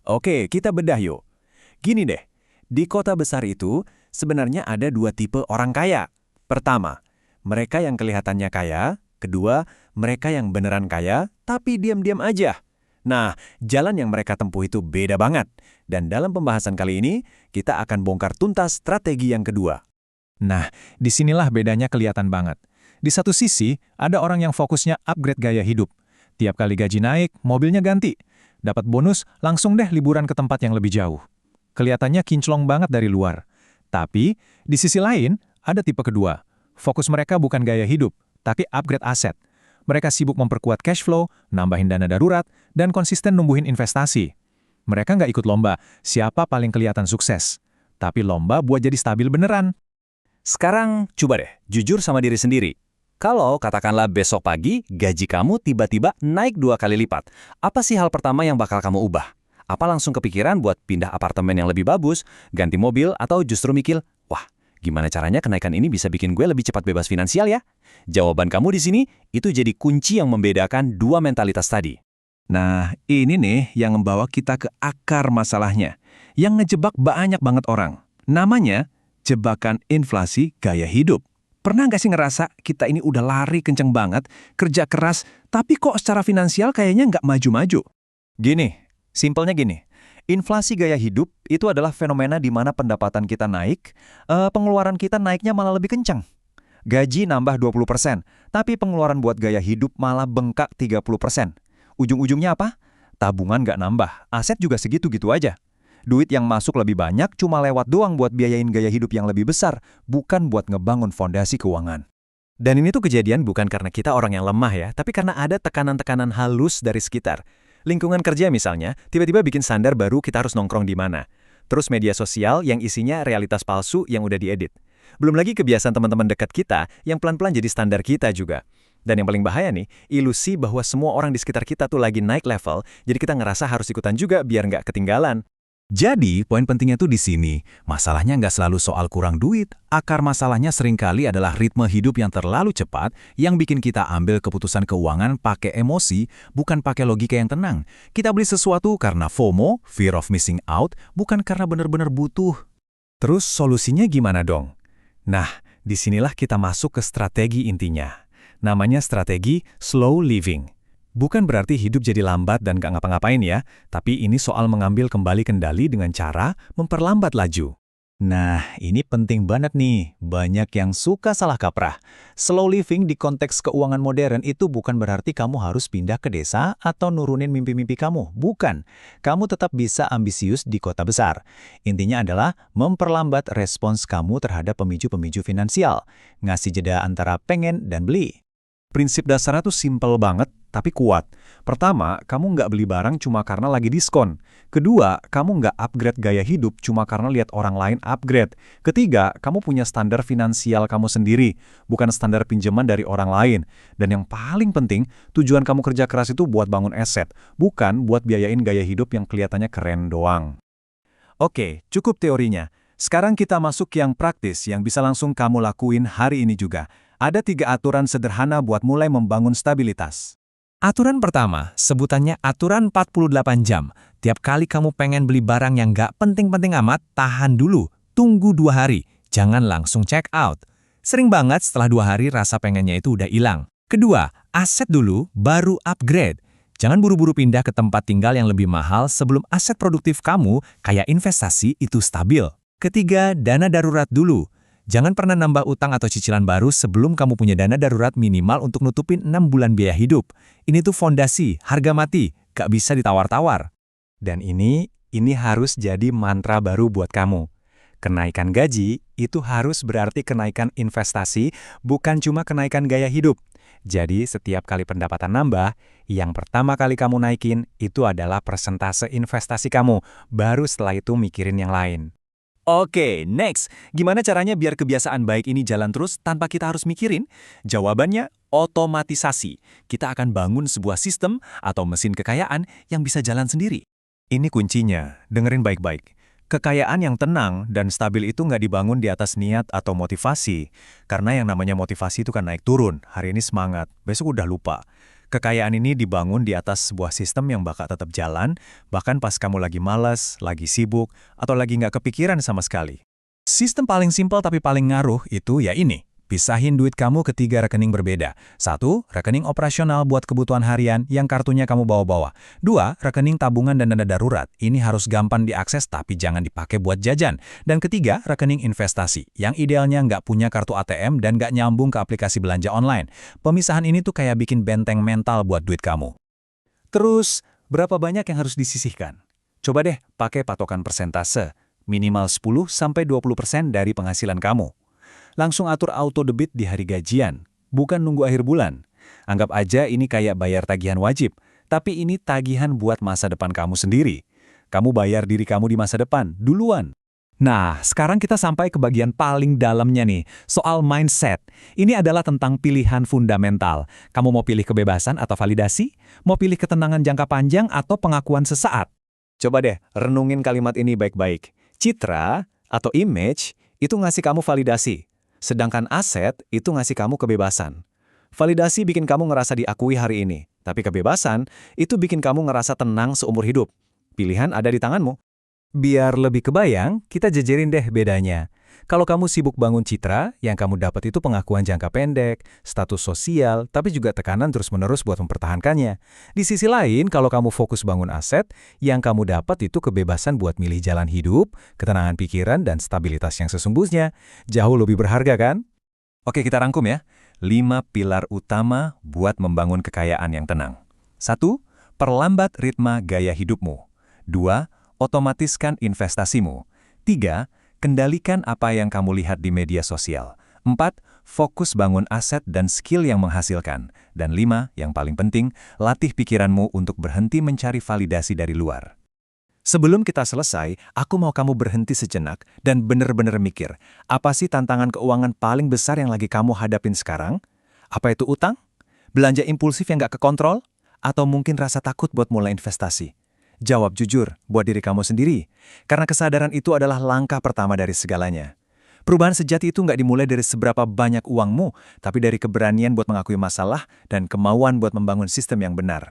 Oke, kita bedah yuk. Gini deh, di kota besar itu sebenarnya ada dua tipe orang kaya. Pertama, mereka yang kelihatannya kaya. Kedua, mereka yang beneran kaya, tapi diam-diam aja. Nah, jalan yang mereka tempuh itu beda banget. Dan dalam pembahasan kali ini, kita akan bongkar tuntas strategi yang kedua. Nah, disinilah bedanya kelihatan banget. Di satu sisi, ada orang yang fokusnya upgrade gaya hidup. Tiap kali gaji naik, mobilnya ganti. Dapat bonus, langsung deh liburan ke tempat yang lebih jauh. Kelihatannya kinclong banget dari luar. Tapi, di sisi lain, ada tipe kedua. Fokus mereka bukan gaya hidup, tapi upgrade aset. Mereka sibuk memperkuat cash flow, nambahin dana darurat, dan konsisten numbuhin investasi. Mereka nggak ikut lomba, siapa paling kelihatan sukses. Tapi lomba buat jadi stabil beneran. Sekarang, coba deh, jujur sama diri sendiri. Kalau katakanlah besok pagi, gaji kamu tiba-tiba naik 2 kali lipat, apa sih hal pertama yang bakal kamu ubah? Apa langsung kepikiran buat pindah apartemen yang lebih bagus, ganti mobil, atau justru mikir, wah, gimana caranya kenaikan ini bisa bikin gue lebih cepat bebas finansial ya? Jawaban kamu di sini, itu jadi kunci yang membedakan dua mentalitas tadi. Nah, ini nih yang membawa kita ke akar masalahnya, yang ngejebak banyak banget orang. Namanya, jebakan inflasi gaya hidup. Pernah nggak sih ngerasa kita ini udah lari kenceng banget, kerja keras, tapi kok secara finansial kayaknya nggak maju-maju? Gini, simpelnya gini. Inflasi gaya hidup itu adalah fenomena di mana pendapatan kita naik, pengeluaran kita naiknya malah lebih kencang. Gaji nambah 20%, tapi pengeluaran buat gaya hidup malah bengkak 30%. Ujung-ujungnya apa? Tabungan nggak nambah, aset juga segitu-gitu aja. Duit yang masuk lebih banyak cuma lewat doang buat biayain gaya hidup yang lebih besar, bukan buat ngebangun fondasi keuangan. Dan ini tuh kejadian bukan karena kita orang yang lemah ya, tapi karena ada tekanan-tekanan halus dari sekitar. Lingkungan kerja misalnya, tiba-tiba bikin standar baru kita harus nongkrong di mana. Terus media sosial yang isinya realitas palsu yang udah diedit. Belum lagi kebiasaan teman-teman dekat kita yang pelan-pelan jadi standar kita juga. Dan yang paling bahaya nih, ilusi bahwa semua orang di sekitar kita tuh lagi naik level, jadi kita ngerasa harus ikutan juga biar nggak ketinggalan. Jadi, poin pentingnya tuh di sini. Masalahnya nggak selalu soal kurang duit. Akar masalahnya seringkali adalah ritme hidup yang terlalu cepat yang bikin kita ambil keputusan keuangan pakai emosi, bukan pakai logika yang tenang. Kita beli sesuatu karena FOMO, fear of missing out, bukan karena benar-benar butuh. Terus solusinya gimana dong? Nah, disinilah kita masuk ke strategi intinya. Namanya strategi slow living. Bukan berarti hidup jadi lambat dan gak ngapa-ngapain ya, tapi ini soal mengambil kembali kendali dengan cara memperlambat laju. Nah, ini penting banget nih. Banyak yang suka salah kaprah. Slow living di konteks keuangan modern itu bukan berarti kamu harus pindah ke desa atau nurunin mimpi-mimpi kamu. Bukan. Kamu tetap bisa ambisius di kota besar. Intinya adalah memperlambat respons kamu terhadap pemicu-pemicu finansial. Ngasih jeda antara pengen dan beli. Prinsip dasarnya tuh simpel banget, tapi kuat. Pertama, kamu nggak beli barang cuma karena lagi diskon. Kedua, kamu nggak upgrade gaya hidup cuma karena lihat orang lain upgrade. Ketiga, kamu punya standar finansial kamu sendiri, bukan standar pinjaman dari orang lain. Dan yang paling penting, tujuan kamu kerja keras itu buat bangun aset, bukan buat biayain gaya hidup yang kelihatannya keren doang. Oke, cukup teorinya. Sekarang kita masuk yang praktis yang bisa langsung kamu lakuin hari ini juga. Ada 3 aturan sederhana buat mulai membangun stabilitas. Aturan pertama, sebutannya aturan 48 jam. Tiap kali kamu pengen beli barang yang nggak penting-penting amat, tahan dulu. Tunggu 2 hari, jangan langsung check out. Sering banget setelah 2 hari rasa pengennya itu udah hilang. Kedua, aset dulu, baru upgrade. Jangan buru-buru pindah ke tempat tinggal yang lebih mahal sebelum aset produktif kamu, kayak investasi, itu stabil. Ketiga, dana darurat dulu. Jangan pernah nambah utang atau cicilan baru sebelum kamu punya dana darurat minimal untuk nutupin 6 bulan biaya hidup. Ini tuh fondasi, harga mati, gak bisa ditawar-tawar. Dan ini harus jadi mantra baru buat kamu. Kenaikan gaji itu harus berarti kenaikan investasi, bukan cuma kenaikan gaya hidup. Jadi setiap kali pendapatan nambah, yang pertama kali kamu naikin itu adalah persentase investasi kamu, baru setelah itu mikirin yang lain. Oke, next. Gimana caranya biar kebiasaan baik ini jalan terus tanpa kita harus mikirin? Jawabannya, otomatisasi. Kita akan bangun sebuah sistem atau mesin kekayaan yang bisa jalan sendiri. Ini kuncinya, dengerin baik-baik. Kekayaan yang tenang dan stabil itu nggak dibangun di atas niat atau motivasi. Karena yang namanya motivasi itu kan naik turun. Hari ini semangat, besok udah lupa. Kekayaan ini dibangun di atas sebuah sistem yang bakal tetap jalan, bahkan pas kamu lagi malas, lagi sibuk, atau lagi nggak kepikiran sama sekali. Sistem paling simpel tapi paling ngaruh itu ya ini. Pisahin duit kamu ke 3 rekening berbeda. 1, rekening operasional buat kebutuhan harian yang kartunya kamu bawa-bawa. 2, rekening tabungan dan dana darurat. Ini harus gampang diakses tapi jangan dipakai buat jajan. Dan ketiga, rekening investasi yang idealnya nggak punya kartu ATM dan nggak nyambung ke aplikasi belanja online. Pemisahan ini tuh kayak bikin benteng mental buat duit kamu. Terus, berapa banyak yang harus disisihkan? Coba deh pakai patokan persentase, minimal 10-20% dari penghasilan kamu. Langsung atur auto debit di hari gajian, bukan nunggu akhir bulan. Anggap aja ini kayak bayar tagihan wajib, tapi ini tagihan buat masa depan kamu sendiri. Kamu bayar diri kamu di masa depan, duluan. Nah, sekarang kita sampai ke bagian paling dalamnya nih, soal mindset. Ini adalah tentang pilihan fundamental. Kamu mau pilih kebebasan atau validasi? Mau pilih ketenangan jangka panjang atau pengakuan sesaat? Coba deh, renungin kalimat ini baik-baik. Citra atau image itu ngasih kamu validasi. Sedangkan aset itu ngasih kamu kebebasan. Validasi bikin kamu ngerasa diakui hari ini, tapi kebebasan itu bikin kamu ngerasa tenang seumur hidup. Pilihan ada di tanganmu. Biar lebih kebayang, kita jejerin deh bedanya. Kalau kamu sibuk bangun citra, yang kamu dapat itu pengakuan jangka pendek, status sosial, tapi juga tekanan terus-menerus buat mempertahankannya. Di sisi lain, kalau kamu fokus bangun aset, yang kamu dapat itu kebebasan buat milih jalan hidup, ketenangan pikiran, dan stabilitas yang sesungguhnya. Jauh lebih berharga kan? Oke, kita rangkum ya. 5 pilar utama buat membangun kekayaan yang tenang. 1. Perlambat ritme gaya hidupmu. 2. Otomatiskan investasimu. 3. Kendalikan apa yang kamu lihat di media sosial. 4. Fokus bangun aset dan skill yang menghasilkan. Dan 5. Yang paling penting, latih pikiranmu untuk berhenti mencari validasi dari luar. Sebelum kita selesai, aku mau kamu berhenti sejenak dan benar-benar mikir, apa sih tantangan keuangan paling besar yang lagi kamu hadapin sekarang? Apa itu utang? Belanja impulsif yang nggak kekontrol? Atau mungkin rasa takut buat mulai investasi? Jawab jujur buat diri kamu sendiri, karena kesadaran itu adalah langkah pertama dari segalanya. Perubahan sejati itu nggak dimulai dari seberapa banyak uangmu, tapi dari keberanian buat mengakui masalah dan kemauan buat membangun sistem yang benar.